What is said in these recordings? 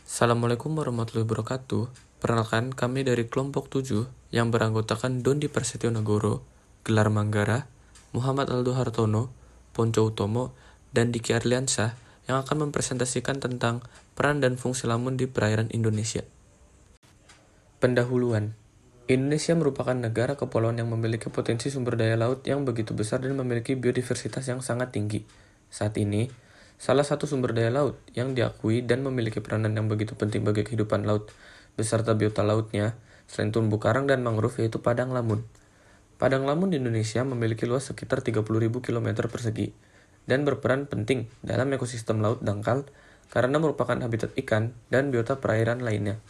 Assalamualaikum warahmatullahi wabarakatuh. Perkenalkan, kami dari kelompok 7 yang beranggotakan Dondi Prasetyo Nagoro, Gelar Manggara, Muhammad Aldo Hartono, Ponco Utomo, dan Diki Arliansyah yang akan mempresentasikan tentang peran dan fungsi lamun di perairan Indonesia. Pendahuluan. Indonesia merupakan negara kepulauan yang memiliki potensi sumber daya laut yang begitu besar dan memiliki biodiversitas yang sangat tinggi. Saat ini, salah satu sumber daya laut yang diakui dan memiliki peranan yang begitu penting bagi kehidupan laut beserta biota lautnya, selain terumbu karang dan mangrove, yaitu Padang Lamun. Padang Lamun di Indonesia memiliki luas sekitar 30.000 km persegi dan berperan penting dalam ekosistem laut dangkal karena merupakan habitat ikan dan biota perairan lainnya.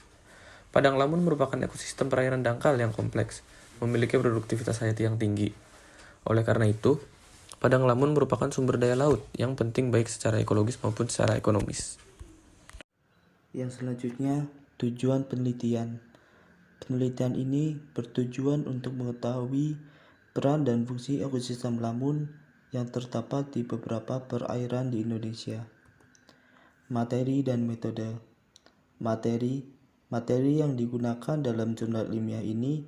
Padang Lamun merupakan ekosistem perairan dangkal yang kompleks, memiliki produktivitas hayati yang tinggi. Oleh karena itu, Padang Lamun merupakan sumber daya laut yang penting baik secara ekologis maupun secara ekonomis. Yang selanjutnya, tujuan penelitian. Penelitian ini bertujuan untuk mengetahui peran dan fungsi ekosistem lamun yang terdapat di beberapa perairan di Indonesia. Materi dan metode. Materi yang digunakan dalam jurnal ilmiah ini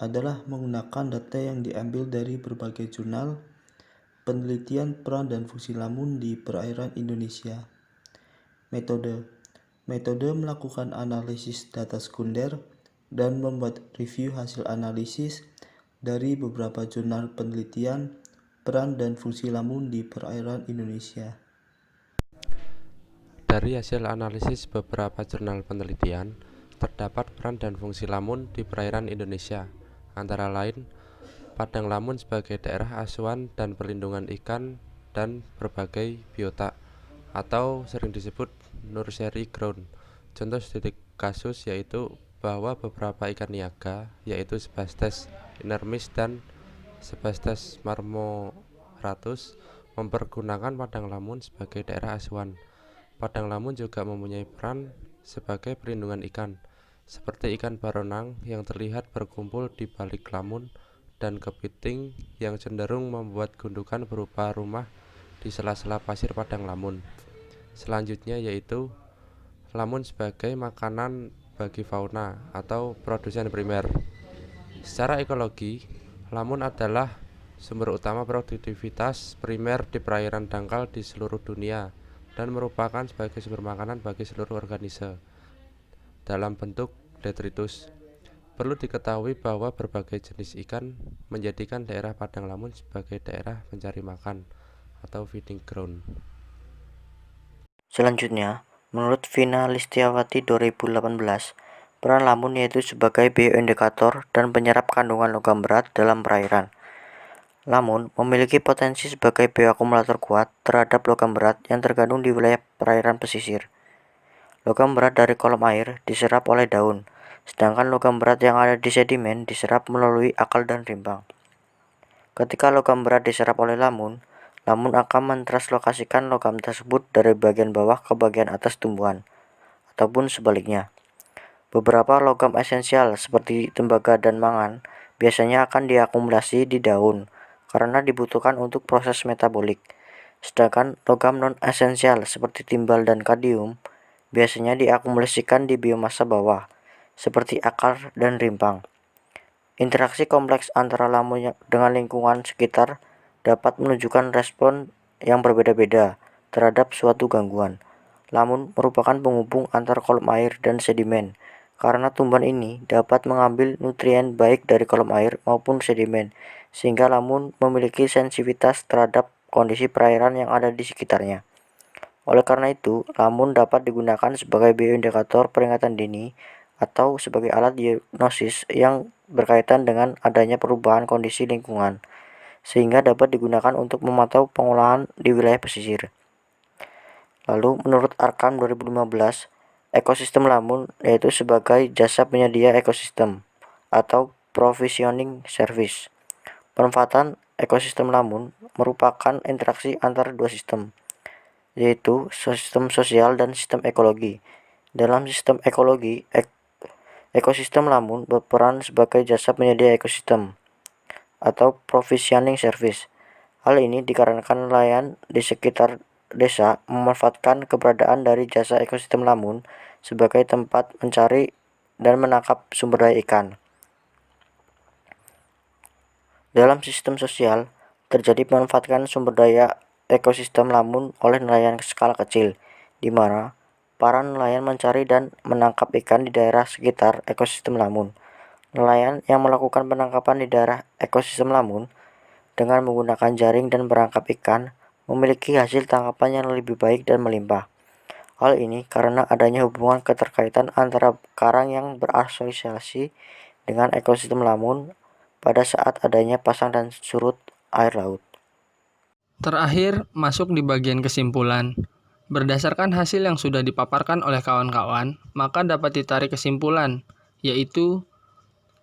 adalah menggunakan data yang diambil dari berbagai jurnal penelitian peran dan fungsi lamun di perairan Indonesia. Metode melakukan analisis data sekunder dan membuat review hasil analisis dari beberapa jurnal penelitian peran dan fungsi lamun di perairan Indonesia. Dari hasil analisis beberapa jurnal penelitian, terdapat peran dan fungsi lamun di perairan Indonesia, antara lain Padang Lamun sebagai daerah asuhan dan perlindungan ikan dan berbagai biota, atau sering disebut nursery ground. Contoh studi kasus yaitu bahwa beberapa ikan niaga, yaitu Sebastes inermis dan Sebastes marmoratus, mempergunakan Padang Lamun sebagai daerah asuhan. Padang Lamun juga mempunyai peran sebagai perlindungan ikan, seperti ikan baronang yang terlihat berkumpul di balik lamun dan kepiting yang cenderung membuat gundukan berupa rumah di sela-sela pasir Padang Lamun. Selanjutnya yaitu lamun sebagai makanan bagi fauna atau produsen primer. Secara ekologi, lamun adalah sumber utama produktivitas primer di perairan dangkal di seluruh dunia dan merupakan sebagai sumber makanan bagi seluruh organisme dalam bentuk detritus. Perlu diketahui bahwa berbagai jenis ikan menjadikan daerah Padang Lamun sebagai daerah pencari makan atau feeding ground. Selanjutnya, menurut Vina Listiawati 2018, peran lamun yaitu sebagai bioindikator dan penyerap kandungan logam berat dalam perairan. Lamun memiliki potensi sebagai bioakumulator kuat terhadap logam berat yang terkandung di wilayah perairan pesisir. Logam berat dari kolom air diserap oleh daun, sedangkan logam berat yang ada di sedimen diserap melalui akal dan rimpang. Ketika logam berat diserap oleh lamun akan mentranslokasikan logam tersebut dari bagian bawah ke bagian atas tumbuhan, ataupun sebaliknya. Beberapa logam esensial seperti tembaga dan mangan biasanya akan diakumulasi di daun karena dibutuhkan untuk proses metabolik. Sedangkan logam non-esensial seperti timbal dan kadium biasanya diakumulasikan di biomasa bawah, seperti akar dan rimpang. Interaksi kompleks antara lamun dengan lingkungan sekitar dapat menunjukkan respon yang berbeda-beda terhadap suatu gangguan. Lamun merupakan penghubung antar kolom air dan sedimen, karena tumbuhan ini dapat mengambil nutrien baik dari kolom air maupun sedimen, sehingga lamun memiliki sensitivitas terhadap kondisi perairan yang ada di sekitarnya. Oleh karena itu, lamun dapat digunakan sebagai bioindikator peringatan dini atau sebagai alat diagnosis yang berkaitan dengan adanya perubahan kondisi lingkungan, sehingga dapat digunakan untuk memantau pengolahan di wilayah pesisir. Lalu, menurut Arkam 2015, ekosistem lamun yaitu sebagai jasa penyedia ekosistem atau provisioning service. Pemanfaatan ekosistem lamun merupakan interaksi antara dua sistem, yaitu sistem sosial dan sistem ekologi. Dalam sistem ekologi, ekosistem lamun berperan sebagai jasa penyedia ekosistem atau provisioning service. Hal ini dikarenakan nelayan di sekitar desa memanfaatkan keberadaan dari jasa ekosistem lamun sebagai tempat mencari dan menangkap sumber daya ikan. Dalam sistem sosial, terjadi pemanfaatan sumber daya ekosistem lamun oleh nelayan skala kecil, di mana para nelayan mencari dan menangkap ikan di daerah sekitar ekosistem lamun. Nelayan yang melakukan penangkapan di daerah ekosistem lamun dengan menggunakan jaring dan perangkap ikan memiliki hasil tangkapan yang lebih baik dan melimpah. Hal ini karena adanya hubungan keterkaitan antara karang yang berasosiasi dengan ekosistem lamun pada saat adanya pasang dan surut air laut. Terakhir, masuk di bagian kesimpulan. Berdasarkan hasil yang sudah dipaparkan oleh kawan-kawan, maka dapat ditarik kesimpulan, yaitu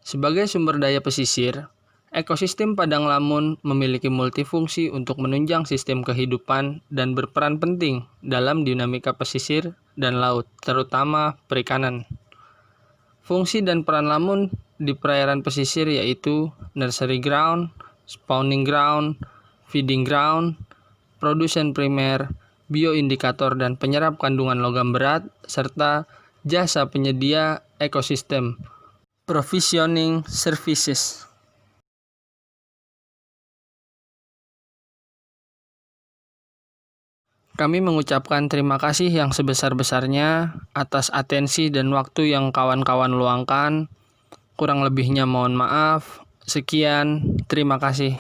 sebagai sumber daya pesisir, ekosistem padang lamun memiliki multifungsi untuk menunjang sistem kehidupan dan berperan penting dalam dinamika pesisir dan laut, terutama perikanan. Fungsi dan peran lamun di perairan pesisir yaitu nursery ground, spawning ground, feeding ground, produsen primer, bioindikator dan penyerap kandungan logam berat, serta jasa penyedia ekosistem, provisioning services. Kami mengucapkan terima kasih yang sebesar-besarnya atas atensi dan waktu yang kawan-kawan luangkan. Kurang lebihnya mohon maaf. Sekian, terima kasih.